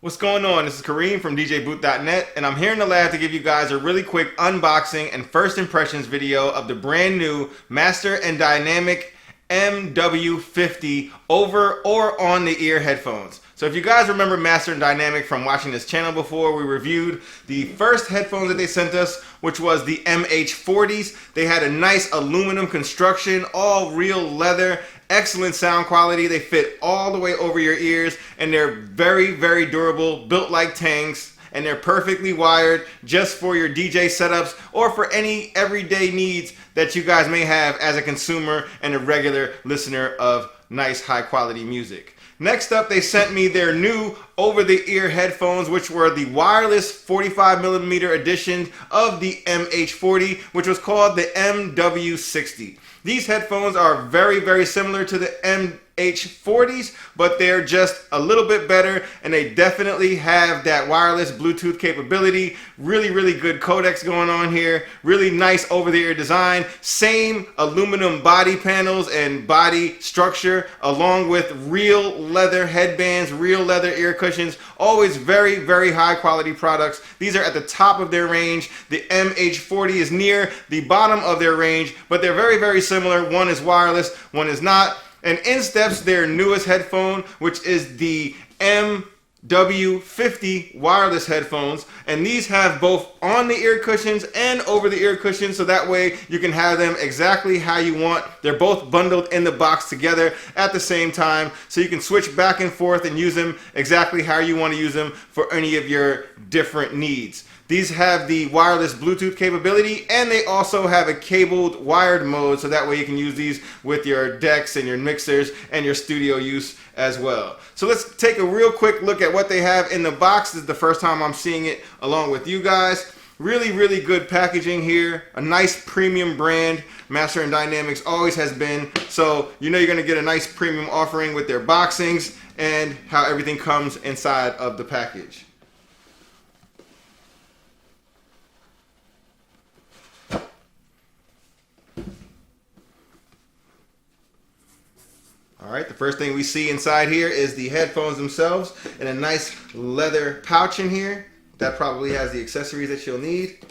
What's going on? This is Kareem from DJBooth.net, and I'm here in the lab to give you guys a really quick unboxing and first impressions video of the brand new Master Dynamic MW50 over or on the ear headphones. So if you guys remember Master Dynamic from watching this channel before, we reviewed the first headphones that they sent us, which was the MH40s. They had a nice aluminum construction, all real leather, excellent sound quality. They fit all the way over your ears, and they're very, very durable, built like tanks, and they're perfectly wired just for your DJ setups or for any everyday needs that you guys may have as a consumer and a regular listener of nice, high quality music. Next up, they sent me their new over-the-ear headphones, which were the wireless 45mm edition of the MH40, which was called the MW60. These headphones are very, very similar to the MH40s, but they're just a little bit better, and they definitely have that wireless Bluetooth capability. Really, really good codecs going on here. Really nice over-the-ear design. Same aluminum body panels and body structure, along with real leather headbands, real leather ear cushions. Always very, very high quality products. These are at the top of their range. The MH40 is near the bottom of their range, but they're very, very similar. One is wireless, one is not. And in steps their newest headphone, which is the MW50 wireless headphones, and these have both on the ear cushions and over the ear cushions, so that way you can have them exactly how you want. They're both bundled in the box together at the same time, so you can switch back and forth and use them exactly how you want to use them for any of your different needs. These have the wireless Bluetooth capability, and they also have a cabled wired mode, so that way you can use these with your decks and your mixers and your studio use as well. So let's take a real quick look at what they have in the box. This is the first time I'm seeing it along with you guys. Really, really good packaging here. A nice premium brand. Master Dynamics always has been. So you know you're going to get a nice premium offering with their boxings and how everything comes inside of the package. Alright, the first thing we see inside here is the headphones themselves and a nice leather pouch in here. That probably has the accessories that you'll need.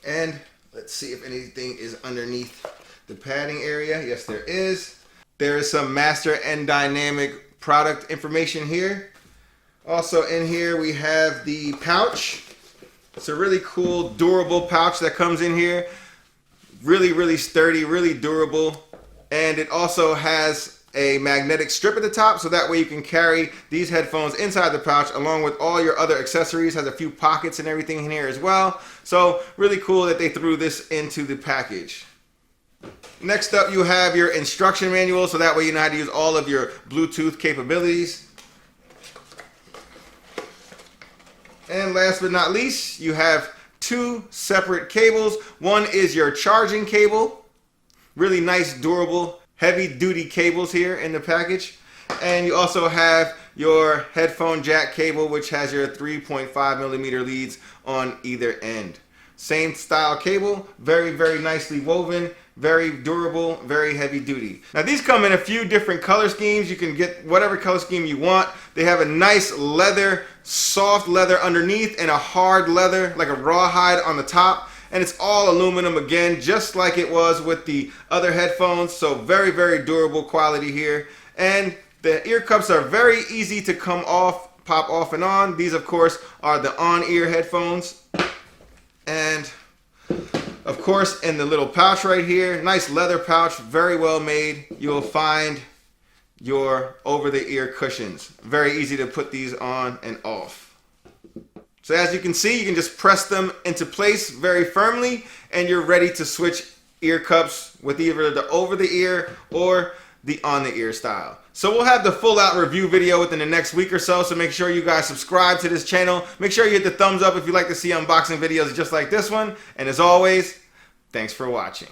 And let's see if anything is underneath the padding area. Yes, there is. There is some Master Dynamic product information here. Also in here we have the pouch. It's a really cool, durable pouch that comes in here. Really, really sturdy, really durable. And it also has a magnetic strip at the top, so that way you can carry these headphones inside the pouch along with all your other accessories. Has a few pockets and everything in here as well. So really cool that they threw this into the package. Next up, you have your instruction manual, so that way you know how to use all of your Bluetooth capabilities. And last but not least, you have two separate cables. One is your charging cable. Really nice, durable, heavy duty cables here in the package. And you also have your headphone jack cable, which has your 3.5mm leads on either end. Same style cable, very, very nicely woven, very durable, very heavy duty. Now these come in a few different color schemes. You can get whatever color scheme you want. They have a nice leather, soft leather underneath, and a hard leather, like a rawhide on the top. And it's all aluminum again, just like it was with the other headphones. So very, very durable quality here. And the ear cups are very easy to come off, pop off and on. These, of course, are the on-ear headphones. And of course, in the little pouch right here, nice leather pouch, very well made. You'll find your over-the-ear cushions. Very easy to put these on and off. So as you can see, you can just press them into place very firmly, and you're ready to switch ear cups with either the over-the-ear or the on-the-ear style. So we'll have the full out review video within the next week or so, so make sure you guys subscribe to this channel. Make sure you hit the thumbs up if you like to see unboxing videos just like this one. And as always, thanks for watching.